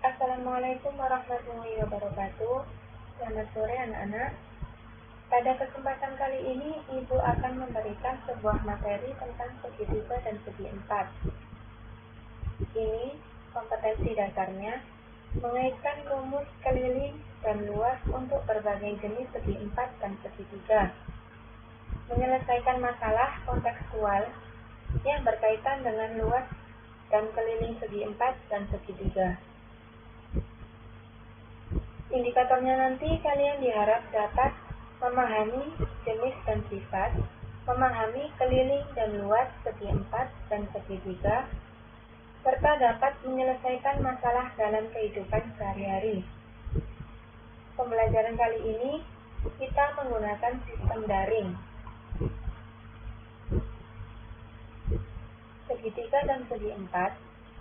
Assalamualaikum warahmatullahi wabarakatuh. Selamat sore anak-anak. Pada kesempatan kali ini, Ibu akan memberikan sebuah materi tentang segitiga dan segi empat. Ini kompetensi dasarnya, mengaitkan rumus keliling dan luas untuk berbagai jenis segi empat dan segitiga. Menyelesaikan masalah kontekstual yang berkaitan dengan luas dan keliling segi empat dan segitiga. Indikatornya nanti kalian diharap dapat memahami jenis dan sifat, memahami keliling dan luas segi empat dan segitiga, serta dapat menyelesaikan masalah dalam kehidupan sehari-hari. Pembelajaran kali ini kita menggunakan sistem daring. Segitiga dan segi empat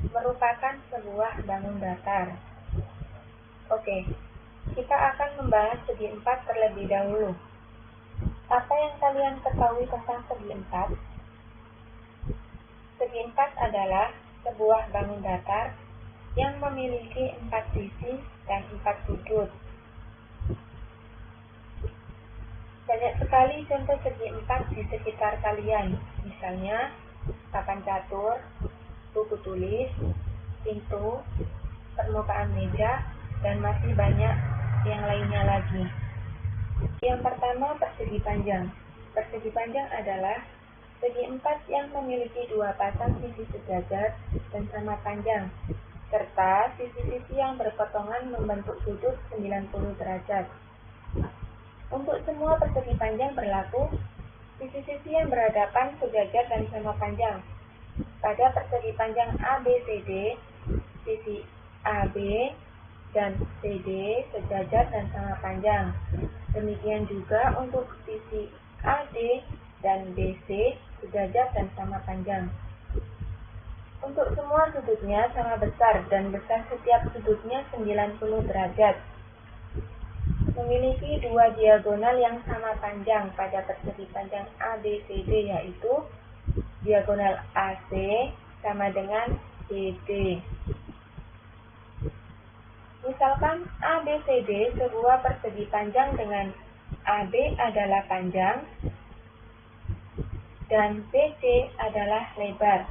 merupakan sebuah bangun datar. Oke, kita akan membahas segi empat terlebih dahulu. Apa yang kalian ketahui tentang segi empat? Segi empat adalah sebuah bangun datar yang memiliki 4 sisi dan 4 sudut. Banyak sekali contoh segi empat di sekitar kalian, misalnya papan catur, buku tulis, pintu, permukaan meja, dan masih banyak yang lainnya lagi. Yang pertama, persegi panjang. Persegi panjang adalah segi empat yang memiliki 2 pasang sisi sejajar dan sama panjang, serta sisi-sisi yang berpotongan membentuk sudut 90 derajat. Untuk semua persegi panjang berlaku, sisi-sisi yang berhadapan sejajar dan sama panjang. Pada persegi panjang ABCD, sisi AB dan CD sejajar dan sama panjang. Demikian juga untuk sisi AD dan BC sejajar dan sama panjang. Untuk semua sudutnya sama besar dan besar setiap sudutnya 90 derajat. Memiliki 2 diagonal yang sama panjang pada persegi panjang ABCD, yaitu diagonal AC sama dengan BD. Misalkan ABCD sebuah persegi panjang dengan AB adalah panjang dan BC adalah lebar.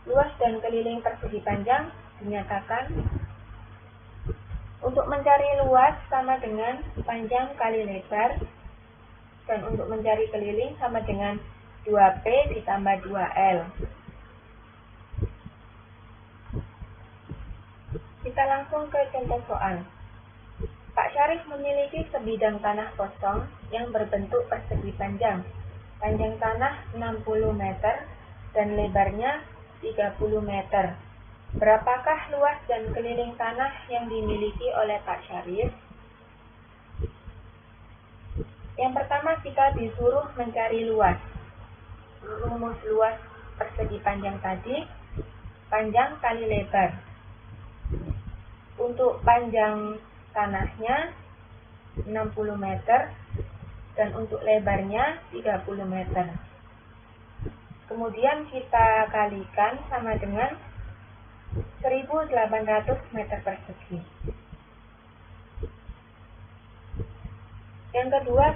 Luas dan keliling persegi panjang dinyatakan untuk mencari luas sama dengan panjang kali lebar, dan untuk mencari keliling sama dengan 2P ditambah 2L. Kita langsung ke contoh soal. Pak Syarif memiliki sebidang tanah kosong yang berbentuk persegi panjang. Panjang tanah 60 meter dan lebarnya 30 meter. Berapakah luas dan keliling tanah yang dimiliki oleh Pak Syarif? Yang pertama, kita disuruh mencari luas. Rumus luas persegi panjang tadi, panjang kali lebar. Untuk panjang tanahnya 60 meter dan untuk lebarnya 30 meter. Kemudian kita kalikan sama dengan 1800 meter persegi. Yang kedua,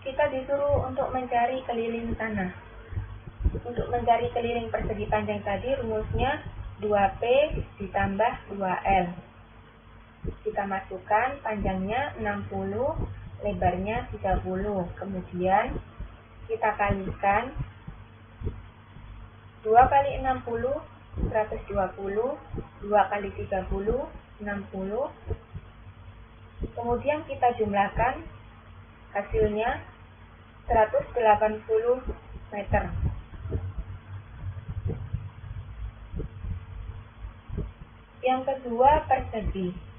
kita disuruh untuk mencari keliling tanah. Untuk mencari keliling persegi panjang tadi, rumusnya 2P ditambah 2L. Kita masukkan panjangnya 60, lebarnya 30. Kemudian kita kalikan 2 kali 60, 120, 2 kali 30, 60. Kemudian kita jumlahkan, hasilnya 180 meter. Yang kedua, persegi.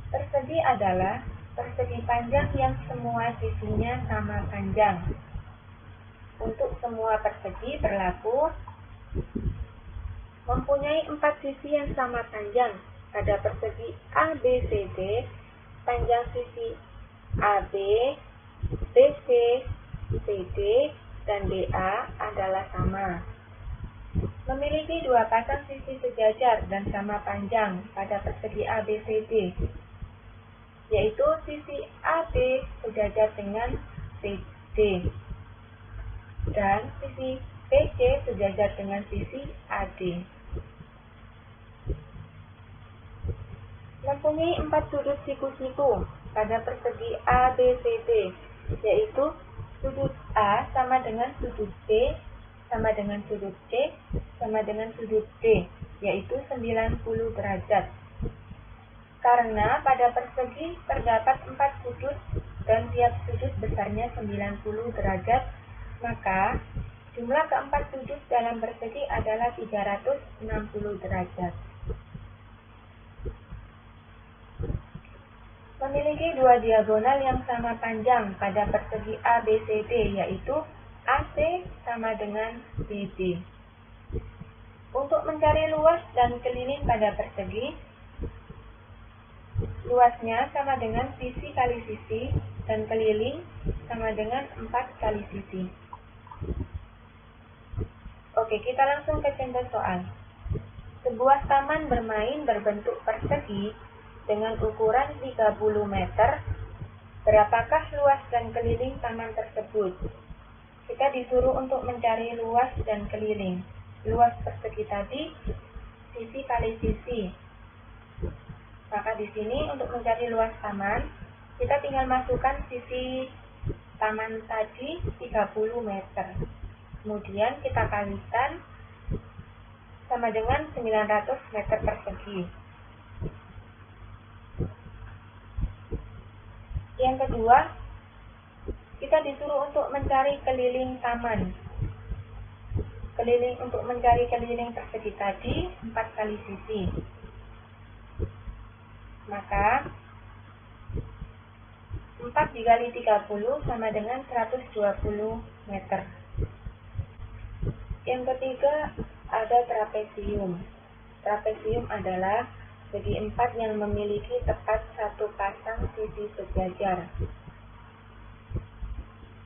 Persegi adalah persegi panjang yang semua sisinya sama panjang. Untuk semua persegi berlaku mempunyai 4 sisi yang sama panjang. Pada persegi ABCD, panjang sisi AB, BC, CD, dan DA adalah sama. Memiliki dua pasang sisi sejajar dan sama panjang pada persegi ABCD, yaitu sisi AB sejajar dengan CD dan sisi BC sejajar dengan sisi AD. Mempunyai 4 sudut siku-siku pada persegi ABCD, yaitu sudut A sama dengan sudut B sama dengan sudut C sama dengan sudut D, yaitu 90 derajat. Karena pada persegi terdapat 4 sudut dan tiap sudut besarnya 90 derajat, maka jumlah keempat sudut dalam persegi adalah 360 derajat. Memiliki dua diagonal yang sama panjang pada persegi ABCD, yaitu AC sama dengan BD. Untuk mencari luas dan keliling pada persegi, luasnya sama dengan sisi kali sisi dan keliling sama dengan 4 kali sisi. Oke, kita langsung ke contoh soal. Sebuah taman bermain berbentuk persegi dengan ukuran 30 meter. Berapakah luas dan keliling taman tersebut? Kita disuruh untuk mencari luas dan keliling. Luas persegi tadi sisi kali sisi. Maka di sini untuk mencari luas taman, kita tinggal masukkan sisi taman tadi 30 meter. Kemudian kita kalikan sama dengan 900 meter persegi. Yang kedua, kita disuruh untuk mencari keliling taman. Untuk mencari keliling persegi tadi 4 kali sisi. Maka 4 dikali 30 sama dengan 120 meter. Yang ketiga ada trapesium. Trapesium adalah segi 4 yang memiliki tepat satu pasang sisi sejajar.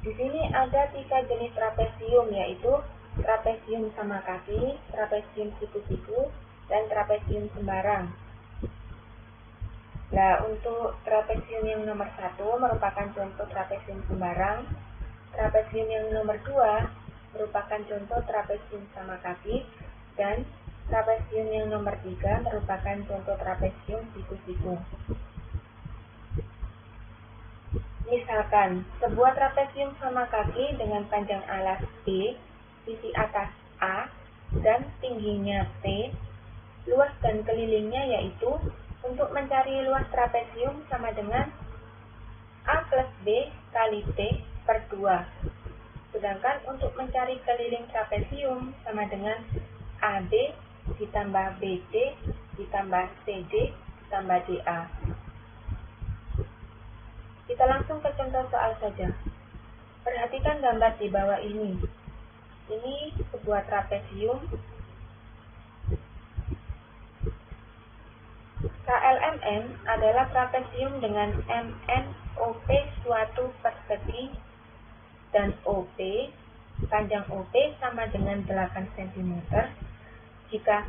Di sini ada 3 jenis trapesium, yaitu trapesium sama kaki, trapesium siku-siku, dan trapesium sembarang. Nah, untuk trapesium yang nomor 1 merupakan contoh trapesium sembarang. Trapesium yang nomor 2 merupakan contoh trapesium sama kaki, dan trapesium yang nomor 3 merupakan contoh trapesium siku-siku. Misalkan, sebuah trapesium sama kaki dengan panjang alas B, sisi atas A, dan tingginya T, luas dan kelilingnya yaitu, untuk mencari luas trapesium sama dengan A plus B kali T per 2. Sedangkan untuk mencari keliling trapesium sama dengan AB ditambah BC ditambah CD ditambah DA. Kita langsung ke contoh soal saja. Perhatikan gambar di bawah ini. Ini sebuah trapesium. KLMN adalah trapesium dengan MNOP suatu persegi dan OP, panjang OP sama dengan 8 cm. Jika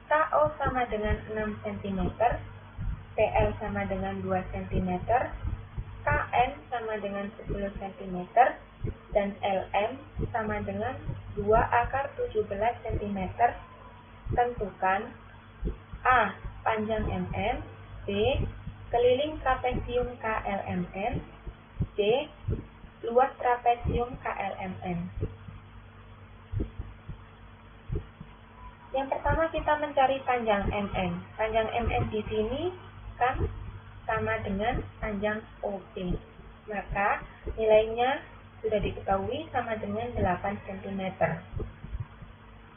KO sama dengan 6 cm, PL sama dengan 2 cm, KN sama dengan 10 cm, dan LM sama dengan 2 akar 17 cm, tentukan A. Panjang MM, B. Keliling trapesium KLMN, C. Luas trapesium KLMN. Yang pertama kita mencari panjang MM. Panjang MM di sini kan sama dengan panjang OP. Maka nilainya sudah diketahui sama dengan 8 cm.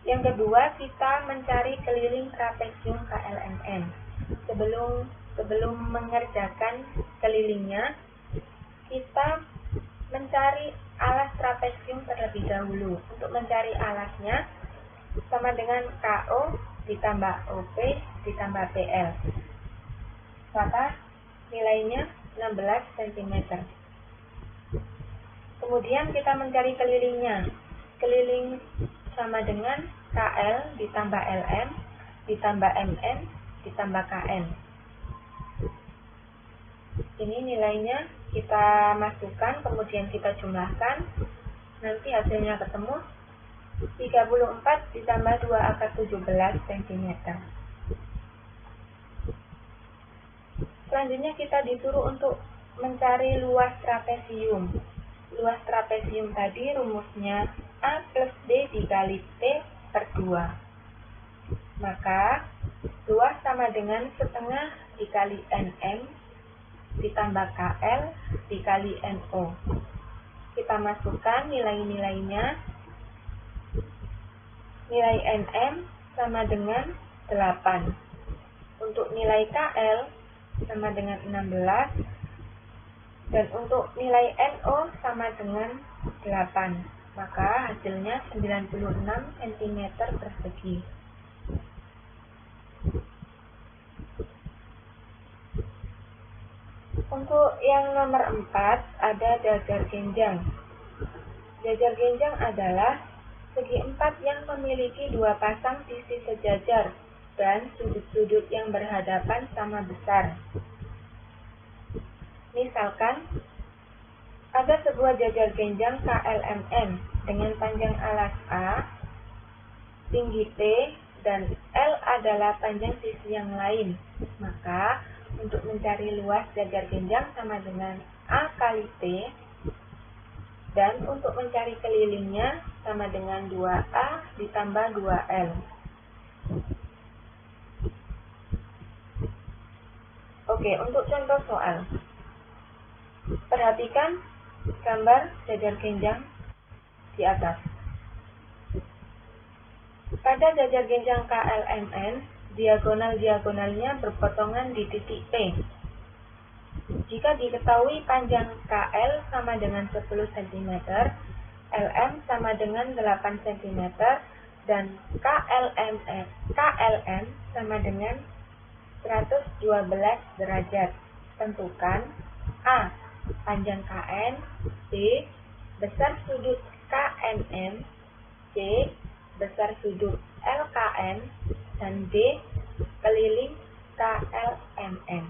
Yang kedua, kita mencari keliling trapesium KLMN. Sebelum mengerjakan kelilingnya, kita mencari alas trapesium terlebih dahulu. Untuk mencari alasnya sama dengan KO ditambah OP ditambah PL. Maka nilainya 16 cm. Kemudian kita mencari kelilingnya. Keliling sama dengan KL ditambah LM ditambah MN ditambah KN. Ini nilainya kita masukkan, kemudian kita jumlahkan. Nanti hasilnya ketemu 34 ditambah 2 akar 17 cm. Selanjutnya kita disuruh untuk mencari luas trapesium. Luas trapesium tadi rumusnya A plus B dikali T per 2. Maka luas sama dengan setengah dikali NM ditambah KL dikali NO. Kita masukkan nilai-nilainya. Nilai NM sama dengan 8. Untuk nilai KL sama dengan 16. Dan untuk nilai NO sama dengan 8. Maka hasilnya 96 cm persegi. Untuk yang nomor 4 ada jajar genjang. Jajar genjang adalah segi 4 yang memiliki dua pasang sisi sejajar dan sudut-sudut yang berhadapan sama besar. Misalkan, ada sebuah jajar genjang KLMN dengan panjang alas A, tinggi T, dan L adalah panjang sisi yang lain. Maka, untuk mencari luas jajar genjang sama dengan A kali T, dan untuk mencari kelilingnya sama dengan 2A ditambah 2L. Oke, untuk contoh soal. Perhatikan gambar jajar genjang di atas. Pada jajar genjang KLMN, diagonal-diagonalnya berpotongan di titik P. Jika diketahui panjang KL sama dengan 10 cm, LM sama dengan 8 cm, dan KLM sama dengan 112 derajat. Tentukan A. Panjang KN, B. Besar sudut KNM, C. Besar sudut LKN, dan D. Keliling KLMN.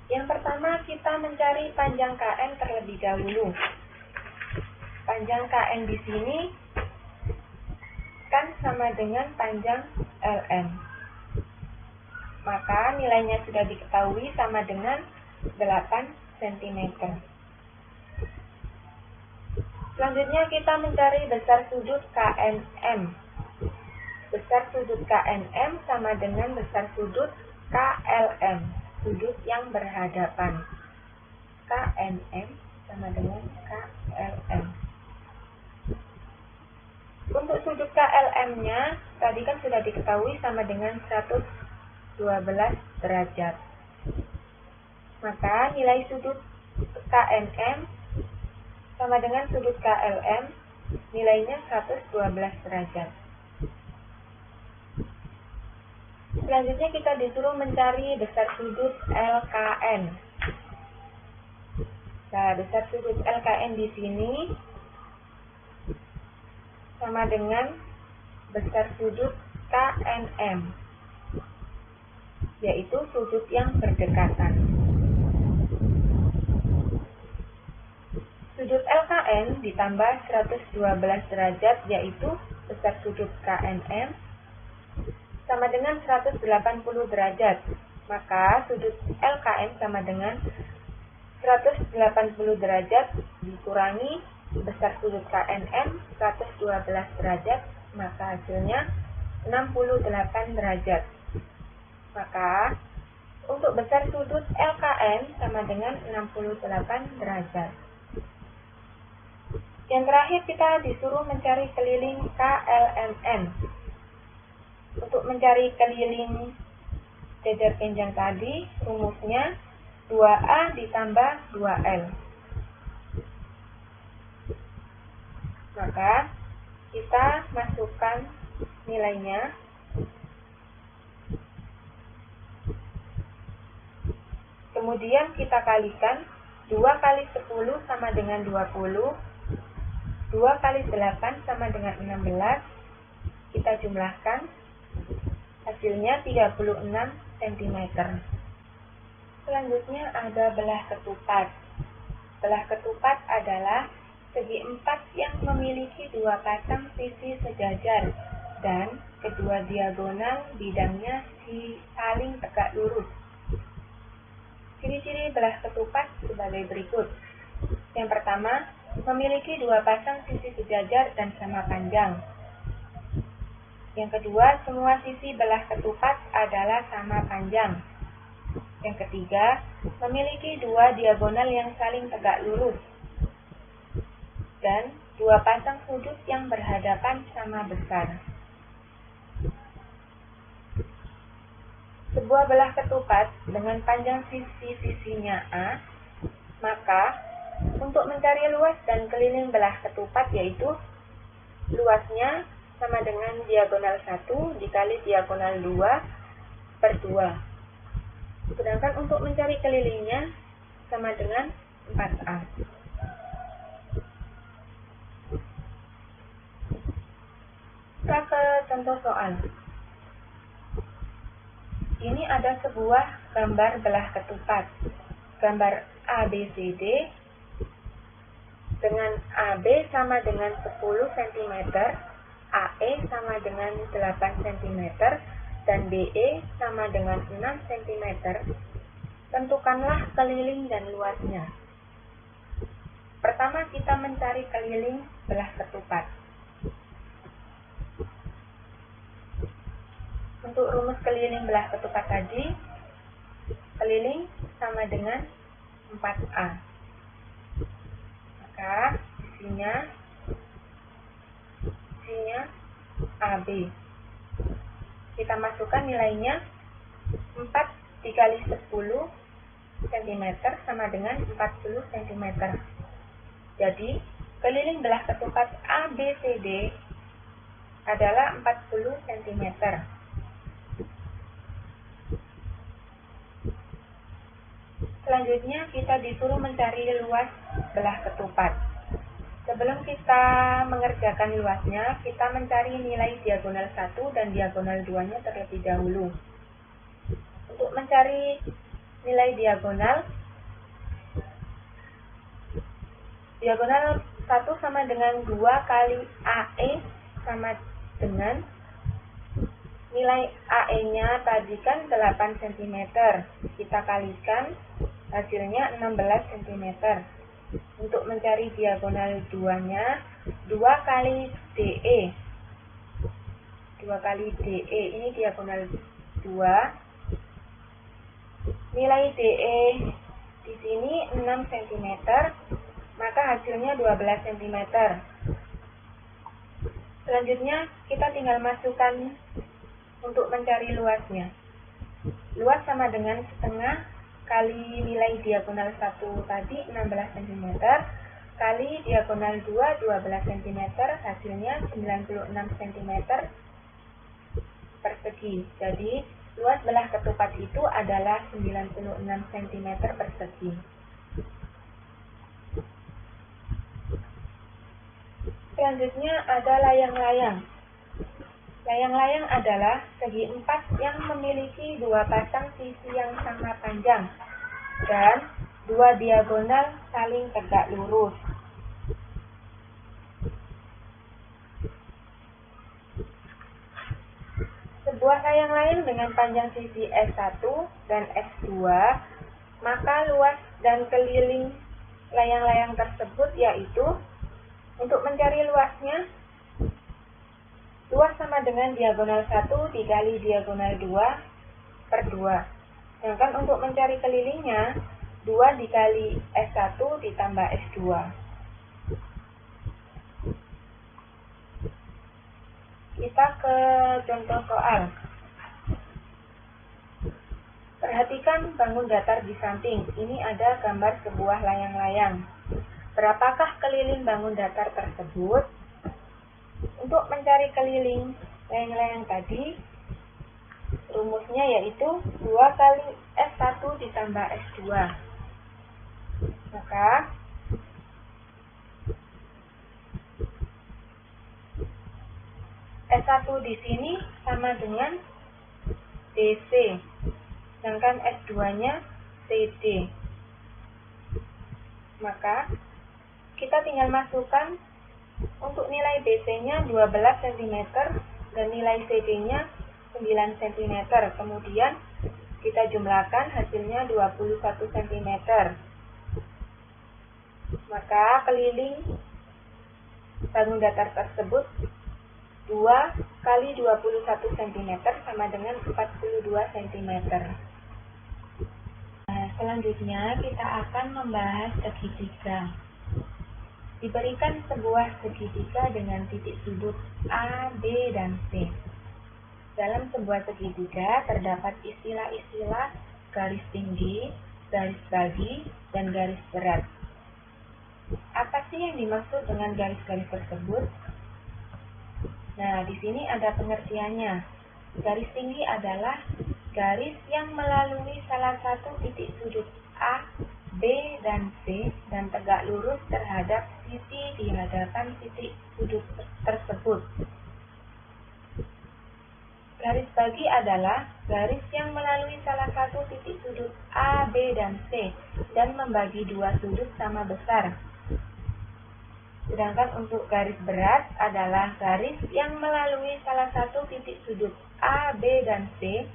Yang pertama kita mencari panjang KN terlebih dahulu. Panjang KN di sini kan sama dengan panjang LM. Maka nilainya sudah diketahui sama dengan 8 cm. Selanjutnya kita mencari besar sudut KNM. Besar sudut KNM sama dengan besar sudut KLM, sudut yang berhadapan. KNM sama dengan KLM. Untuk sudut KLM-nya tadi kan sudah diketahui sama dengan 112 derajat. Maka nilai sudut KNM sama dengan sudut KLM, nilainya 112 derajat. Selanjutnya kita disuruh mencari besar sudut LKN. Nah, besar sudut LKN di sini sama dengan besar sudut KNM, yaitu sudut yang berdekatan. Sudut LKN ditambah 112 derajat, yaitu besar sudut KNM, sama dengan 180 derajat. Maka sudut LKN sama dengan 180 derajat dikurangi besar sudut KNM 112 derajat, maka hasilnya 68 derajat. Maka untuk besar sudut LKN sama dengan 68 derajat. Yang terakhir kita disuruh mencari keliling KLMN. Untuk mencari keliling jajar genjang tadi, rumusnya 2A ditambah 2L. Maka kita masukkan nilainya. Kemudian kita kalikan 2 kali 10 sama dengan 20, 2 kali 8 sama dengan 16. Kita jumlahkan. Hasilnya 36 cm. Selanjutnya ada belah ketupat. Belah ketupat adalah segi empat yang memiliki 2 pasang sisi sejajar dan kedua diagonal bidangnya saling tegak lurus. Ciri-ciri belah ketupat sebagai berikut. Yang pertama, memiliki 2 pasang sisi sejajar dan sama panjang. Yang kedua, semua sisi belah ketupat adalah sama panjang. Yang ketiga, memiliki 2 diagonal yang saling tegak lurus. Dan 2 pasang sudut yang berhadapan sama besar. Sebuah belah ketupat dengan panjang sisi-sisinya A, maka untuk mencari luas dan keliling belah ketupat yaitu luasnya sama dengan diagonal 1 dikali diagonal 2 per 2. Sedangkan untuk mencari kelilingnya sama dengan 4A. Kita ke contoh soal. Ini ada sebuah gambar belah ketupat. Gambar ABCD dengan AB sama dengan 10 cm, AE sama dengan 8 cm, dan BE sama dengan 6 cm. Tentukanlah keliling dan luasnya. Pertama kita mencari keliling belah ketupat. Untuk rumus keliling belah ketupat tadi, keliling sama dengan 4A. Maka isinya AB. Kita masukkan nilainya 4 dikali 10 cm sama dengan 40 cm. Jadi, keliling belah ketupat ABCD adalah 40 cm. Selanjutnya kita disuruh mencari luas belah ketupat. Sebelum kita mengerjakan luasnya, kita mencari nilai diagonal 1 dan diagonal 2-nya terlebih dahulu. Untuk mencari nilai diagonal 1 sama dengan 2 kali AE sama dengan nilai AE-nya tadi kan 8 cm. Kita kalikan, hasilnya 16 cm. Untuk mencari diagonal 2-nya, 2 kali DE. 2 kali DE, ini diagonal 2. Nilai DE di sini 6 cm, maka hasilnya 12 cm. Selanjutnya, kita tinggal masukkan untuk mencari luasnya. Luas sama dengan setengah kali nilai diagonal 1 tadi 16 cm kali diagonal 2 12 cm, hasilnya 96 cm persegi. Jadi luas belah ketupat itu adalah 96 cm persegi. Selanjutnya ada layang-layang. Layang-layang adalah segi empat yang memiliki 2 pasang sisi yang sama panjang dan 2 diagonal saling tegak lurus. Sebuah layang-layang dengan panjang sisi S1 dan S2, maka luas dan keliling layang-layang tersebut yaitu, untuk mencari luasnya, luas sama dengan diagonal 1 dikali diagonal 2 per 2. Sedangkan untuk mencari kelilingnya, 2 dikali S1 ditambah S2. Kita ke contoh soal. Perhatikan bangun datar di samping. Ini ada gambar sebuah layang-layang. Berapakah keliling bangun datar tersebut? Untuk mencari keliling layang-layang tadi, rumusnya yaitu 2 kali S1 ditambah S2. Maka S1 di sini sama dengan DC, sedangkan S2-nya CD. Maka kita tinggal masukkan untuk nilai DC-nya 12 cm dan nilai CD-nya 9 cm. Kemudian kita jumlahkan, hasilnya 21 cm. Maka keliling bangun datar tersebut 2 kali 21 cm sama dengan 42 cm. Nah, selanjutnya kita akan membahas segitiga. Diberikan sebuah segitiga dengan titik sudut A, B, dan C. Dalam sebuah segitiga terdapat istilah-istilah garis tinggi, garis bagi, dan garis berat. Apa sih yang dimaksud dengan garis-garis tersebut? Nah, di sini ada pengertiannya. Garis tinggi adalah garis yang melalui salah satu titik sudut A, B, dan C dan tegak lurus terhadap sisi di hadapan titik sudut tersebut. Garis bagi adalah garis yang melalui salah satu titik sudut A, B, dan C dan membagi dua sudut sama besar. Sedangkan untuk garis berat adalah garis yang melalui salah satu titik sudut A, B, dan C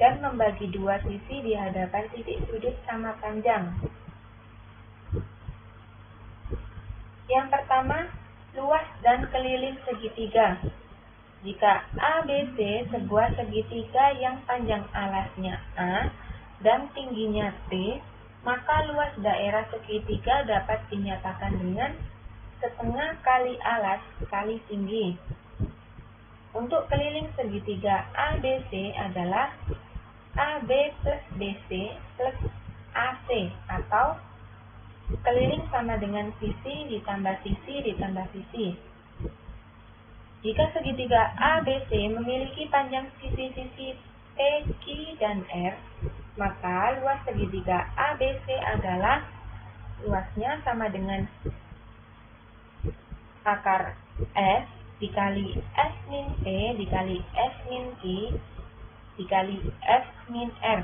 dan membagi dua sisi di hadapan titik sudut sama panjang. Yang pertama, luas dan keliling segitiga. Jika ABC sebuah segitiga yang panjang alasnya A dan tingginya T, maka luas daerah segitiga dapat dinyatakan dengan setengah kali alas kali tinggi. Untuk keliling segitiga ABC adalah AB plus BC plus AC, atau keliling sama dengan sisi ditambah sisi ditambah sisi. Jika segitiga ABC memiliki panjang sisi-sisi P, Q, dan R, maka luas segitiga ABC adalah luasnya sama dengan akar S dikali S min P dikali S min Q dikali S min R.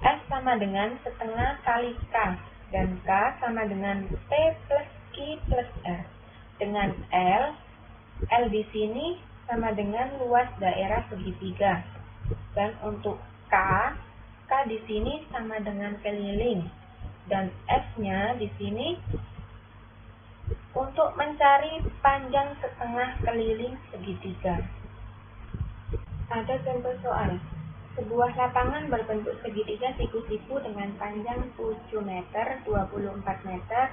S sama dengan setengah kali K, dan K sama dengan P plus Q plus R. Dengan L di sini sama dengan luas daerah segitiga. Dan untuk K di sini sama dengan keliling. Dan S-nya di sini untuk mencari panjang setengah keliling segitiga. Ada contoh soal. Sebuah lapangan berbentuk segitiga siku-siku dengan panjang 7 meter, 24 meter,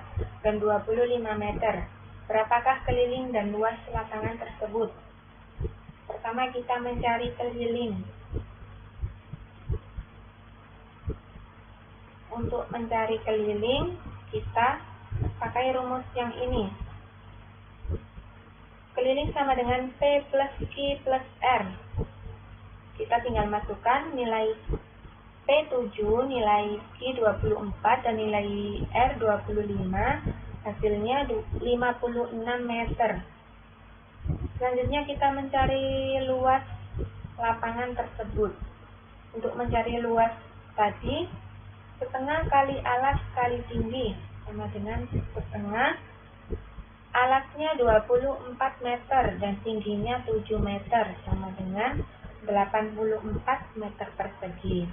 dan 25 meter. Berapakah keliling dan luas lapangan tersebut? Pertama kita mencari keliling. Untuk mencari keliling, kita pakai rumus yang ini. Keliling sama dengan P plus Q plus R. Kita tinggal masukkan nilai P7, nilai Q 24, dan nilai R 25. Hasilnya 56 meter. Selanjutnya kita mencari luas lapangan tersebut. Untuk mencari luas tadi, setengah kali alas kali tinggi sama dengan setengah. Alasnya 24 meter dan tingginya 7 meter sama dengan 84 meter persegi.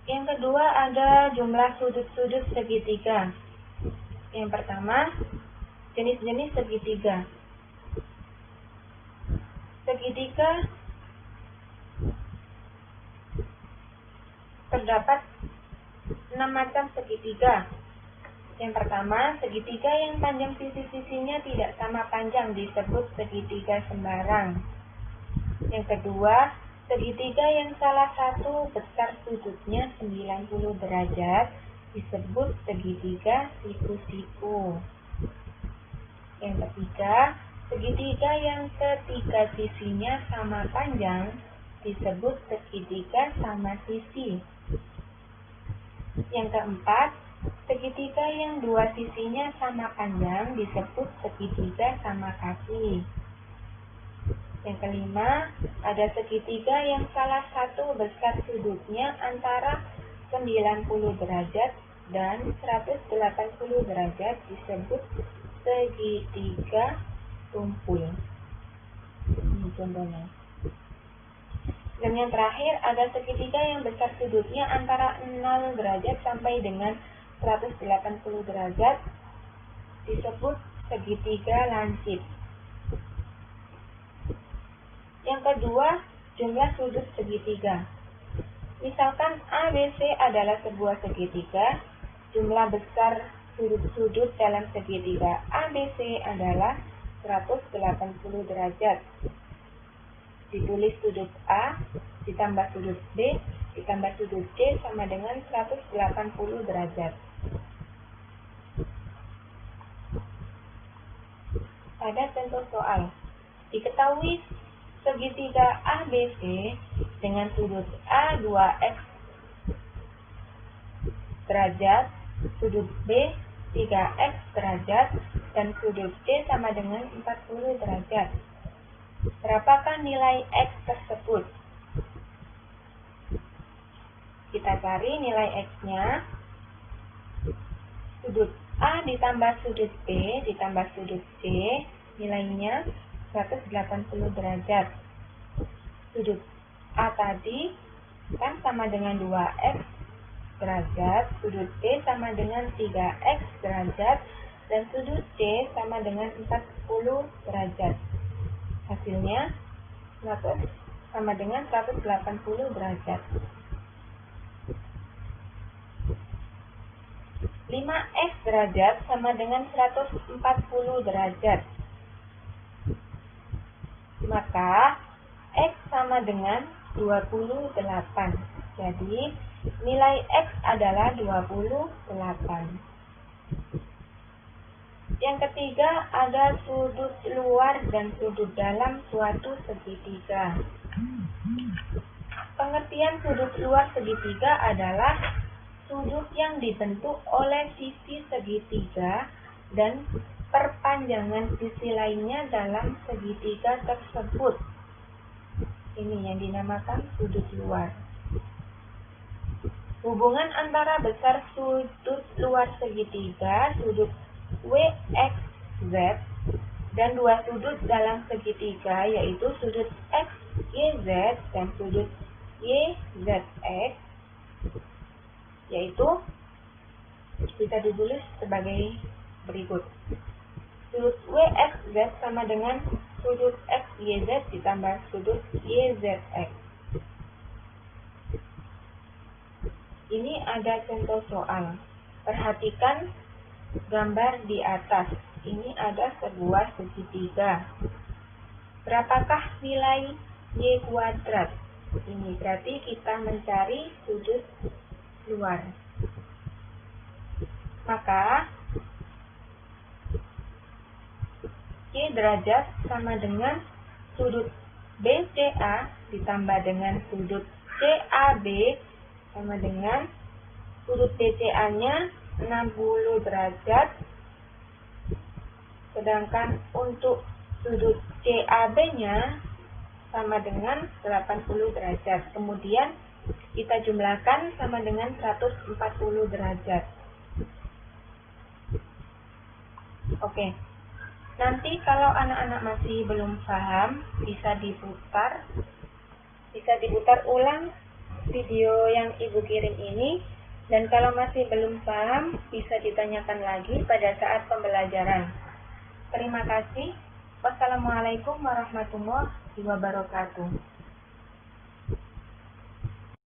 Yang kedua ada jumlah sudut-sudut segitiga. Yang pertama, jenis-jenis segitiga. Segitiga terdapat 6 macam segitiga. Yang pertama, segitiga yang panjang sisi-sisinya tidak sama panjang disebut segitiga sembarang. Yang kedua, segitiga yang salah satu besar sudutnya 90 derajat disebut segitiga siku-siku. Yang ketiga, segitiga yang ketiga sisinya sama panjang disebut segitiga sama sisi. Yang keempat, segitiga yang dua sisinya sama panjang disebut segitiga sama kaki. Yang kelima, ada segitiga yang salah satu besar sudutnya antara 90 derajat dan 180 derajat disebut segitiga tumpul. Ini contohnya. Dan yang terakhir, ada segitiga yang besar sudutnya antara 0 derajat sampai dengan 180 derajat disebut segitiga lancip. Yang kedua, jumlah sudut segitiga. Misalkan ABC adalah sebuah segitiga, jumlah besar sudut-sudut dalam segitiga ABC adalah 180 derajat. Ditulis sudut A ditambah sudut B ditambah sudut C sama dengan 180 derajat. Ada contoh soal. Diketahui segitiga ABC dengan sudut A 2x derajat, sudut B 3x derajat, dan sudut C sama dengan 40 derajat. Berapakah nilai X tersebut? Kita cari nilai X-nya. Sudut A ditambah sudut B ditambah sudut C, nilainya 180 derajat. Sudut A tadi kan sama dengan 2x derajat, sudut B sama dengan 3x derajat, dan sudut C sama dengan 40 derajat. Hasilnya 100 sama dengan 180 derajat. 5x derajat sama dengan 140 derajat. Maka X sama dengan 28. Jadi nilai X adalah 28. Yang ketiga, ada sudut luar dan sudut dalam suatu segitiga. Pengertian sudut luar segitiga adalah sudut yang dibentuk oleh sisi segitiga dan perpanjangan sisi lainnya dalam segitiga tersebut. Ini yang dinamakan sudut luar. Hubungan antara besar sudut luar segitiga, sudut WXZ, dan dua sudut dalam segitiga, yaitu sudut XYZ dan sudut YZX, yaitu bisa ditulis sebagai berikut. Sudut WXZ sama dengan sudut XYZ ditambah sudut YZX. Ini ada contoh soal. Perhatikan gambar di atas. Ini ada sebuah segitiga. Berapakah nilai Y kuadrat? Ini berarti kita mencari sudut luar. Maka Y derajat sama dengan sudut BCA ditambah dengan sudut CAB sama dengan sudut BCA-nya 60 derajat, sedangkan untuk sudut CAB-nya sama dengan 80 derajat. Kemudian kita jumlahkan sama dengan 140 derajat. Oke. Nanti kalau anak-anak masih belum paham, bisa diputar ulang video yang Ibu kirim ini, dan kalau masih belum paham, bisa ditanyakan lagi pada saat pembelajaran. Terima kasih. Wassalamualaikum warahmatullahi wabarakatuh.